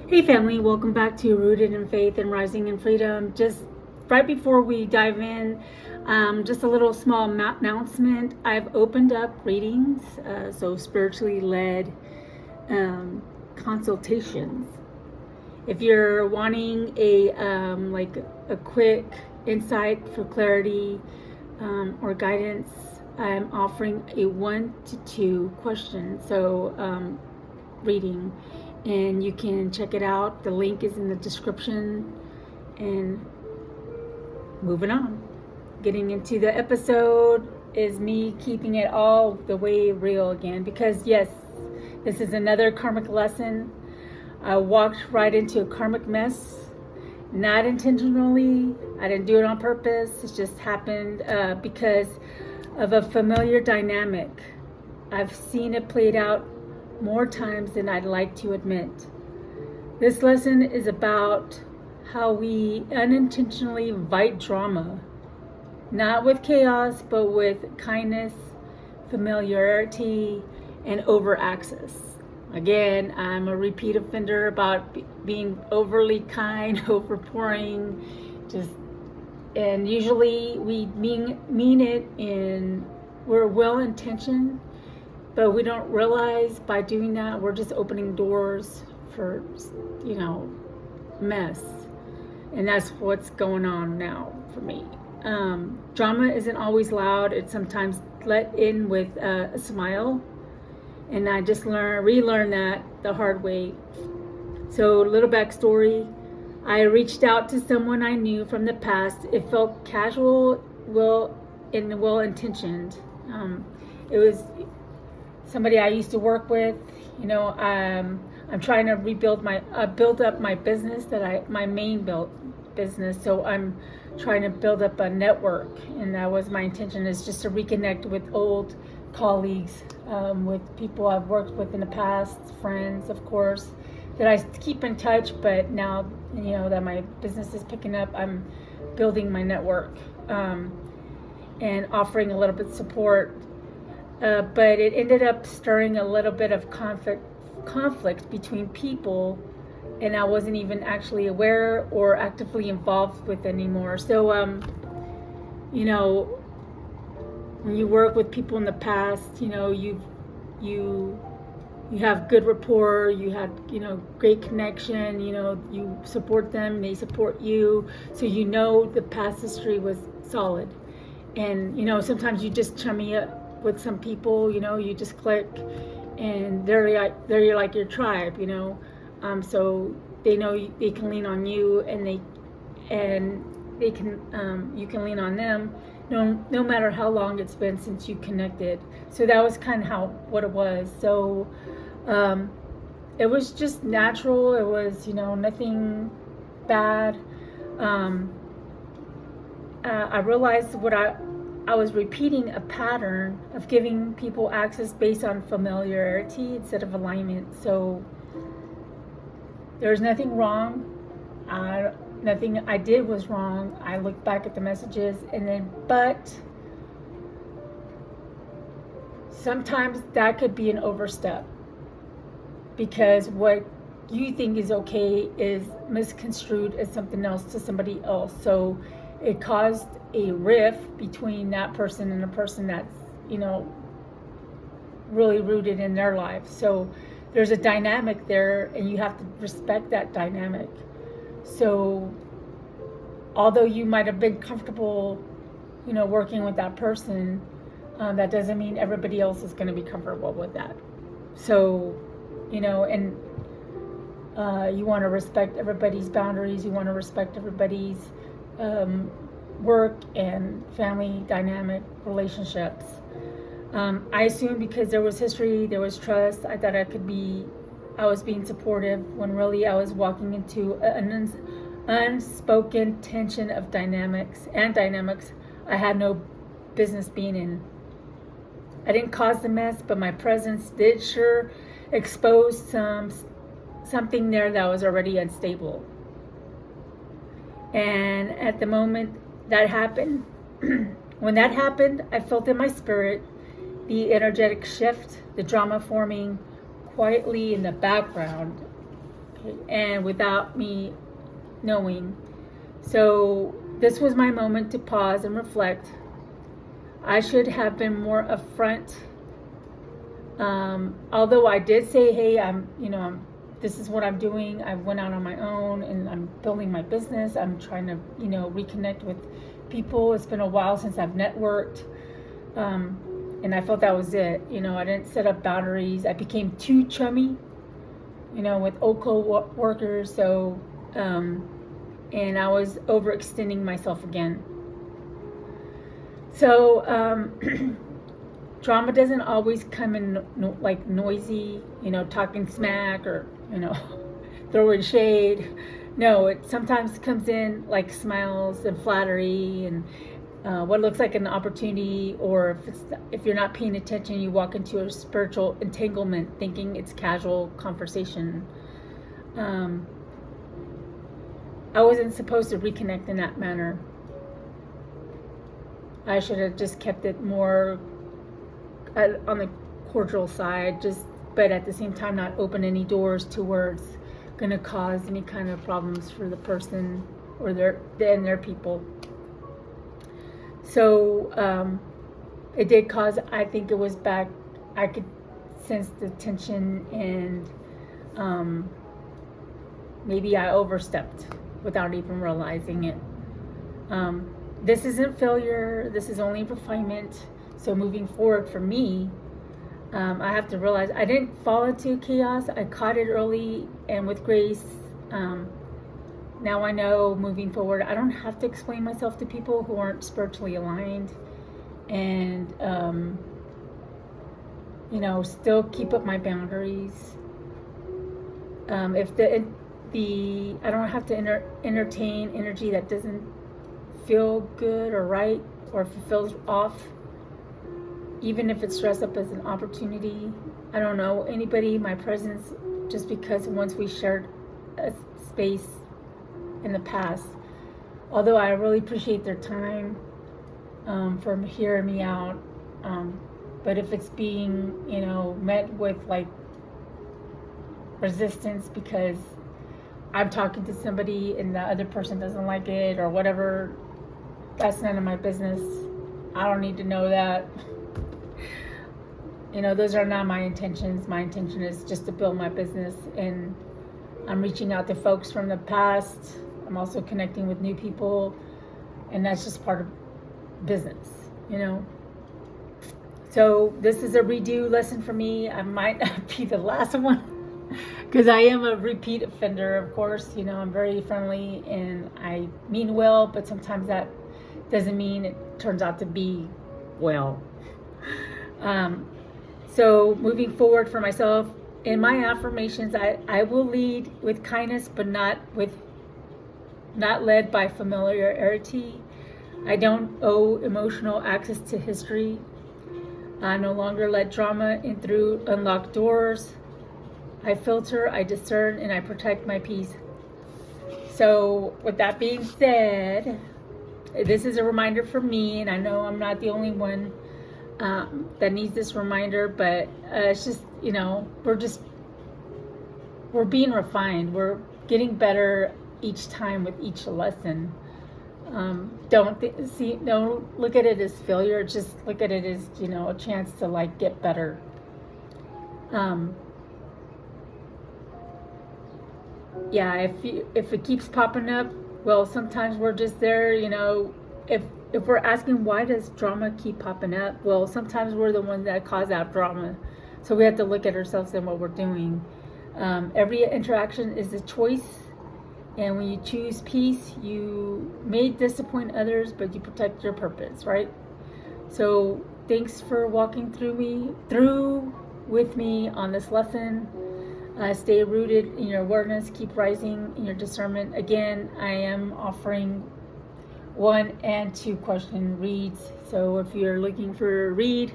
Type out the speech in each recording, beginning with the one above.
Hey family, welcome back to Rooted in Faith and Rising in Freedom. Just right before we dive in, just a little small announcement. I've opened up readings, so spiritually led consultations. If you're wanting a quick insight for clarity or guidance, I'm offering a 1 to 2 question reading, and you can check it out. The link is in the description. And moving on, getting into the episode is me keeping it all the way real again, because yes, this is another karmic lesson. I walked right into a karmic mess, not intentionally. I didn't do it on purpose. It just happened because of a familiar dynamic. I've seen it played out more times than I'd like to admit. This lesson is about how we unintentionally invite drama, not with chaos, but with kindness, familiarity, and over-access. Again, I'm a repeat offender about being overly kind, over-pouring, and usually we mean it we're well-intentioned, but we don't realize by doing that, we're just opening doors for, mess. And that's what's going on now for me. Drama isn't always loud. It's sometimes let in with a smile. And I just relearned that the hard way. So, little backstory. I reached out to someone I knew from the past. It felt casual, well-intentioned. It was somebody I used to work with. I'm trying to build up my business my main business. So I'm trying to build up a network, and that was my intention, is just to reconnect with old colleagues, with people I've worked with in the past, friends, of course, that I keep in touch. But now, that my business is picking up, I'm building my network, and offering a little bit of support. But it ended up stirring a little bit of conflict between people, and I wasn't even actually aware or actively involved with anymore. So, when you work with people in the past, you have good rapport, you had, great connection, you support them, they support you. So, the past history was solid. And, sometimes you just chummy up with some people, you just click, and they're like your tribe, so they know they can lean on you, and they can you can lean on them, no matter how long it's been since you connected. So that was kind of what it was. So it was just natural. It was nothing bad. I realized I was repeating a pattern of giving people access based on familiarity instead of alignment. So there's nothing wrong. Nothing I did was wrong. I looked back at the messages, but sometimes that could be an overstep, because what you think is okay is misconstrued as something else to somebody else. So it caused a rift between that person and a person that's, really rooted in their life. So there's a dynamic there, and you have to respect that dynamic. So although you might have been comfortable, working with that person, that doesn't mean everybody else is going to be comfortable with that. So, and you want to respect everybody's boundaries. You want to respect everybody's work and family dynamic relationships. I assumed because there was history, there was trust, I thought I was being supportive, when really I was walking into an unspoken tension of dynamics I had no business being in. I didn't cause the mess, but my presence did sure expose something there that was already unstable. And at the moment that happened, when that happened, I felt in my spirit the energetic shift, the drama forming quietly in the background. okay, and without me knowing. So this was my moment to pause and reflect. I should have been more upfront. Although I did say, hey, this is what I'm doing. I went out on my own and I'm building my business. I'm trying to, reconnect with people. It's been a while since I've networked. And I felt that was it. I didn't set up boundaries. I became too chummy, with old co-workers. So, and I was overextending myself again. So, drama doesn't always come in like noisy, talking smack or, throwing shade. No, it sometimes comes in like smiles and flattery and what looks like an opportunity, or if you're not paying attention, you walk into a spiritual entanglement thinking it's casual conversation. I wasn't supposed to reconnect in that manner. I should have just kept it more on the cordial side, but at the same time not open any doors to where it's going to cause any kind of problems for the person or their people. So it did cause, I think it was back, I could sense the tension, and maybe I overstepped without even realizing it. This isn't failure, this is only refinement. So moving forward for me, I have to realize I didn't fall into chaos. I caught it early and with grace. Now I know moving forward, I don't have to explain myself to people who aren't spiritually aligned, and still keep up my boundaries. If I don't have to entertain energy that doesn't feel good or right, or if it feels off, even if it's dressed up as an opportunity. I don't know anybody, my presence, just because once we shared a space in the past, although I really appreciate their time for hearing me out, but if it's being met with like resistance because I'm talking to somebody and the other person doesn't like it or whatever, that's none of my business. I don't need to know that. Those are not my intentions. My intention is just to build my business, and I'm reaching out to folks from the past. I'm also connecting with new people, and that's just part of business, So this is a redo lesson for me. I might not be the last one because I am a repeat offender, of course. I'm very friendly and I mean well, but sometimes that doesn't mean it turns out to be well. So moving forward for myself, in my affirmations, I will lead with kindness, but not led by familiarity. I don't owe emotional access to history. I no longer let drama in through unlocked doors. I filter, I discern, and I protect my peace. So with that being said, this is a reminder for me, and I know I'm not the only one that needs this reminder, but it's just, we're being refined. We're getting better each time with each lesson. Don't look at it as failure. Just look at it as, a chance to like get better. If it keeps popping up, well, sometimes we're just there, if we're asking why does drama keep popping up, well, sometimes we're the ones that cause that drama. So we have to look at ourselves and what we're doing. Every interaction is a choice, and when you choose peace, you may disappoint others, but you protect your purpose, right? So thanks for walking through with me on this lesson. Stay rooted in your awareness, keep rising in your discernment. Again, I am offering 1 and 2 question reads. So if you're looking for a read,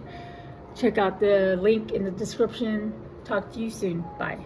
check out the link in the description. Talk to you soon. Bye.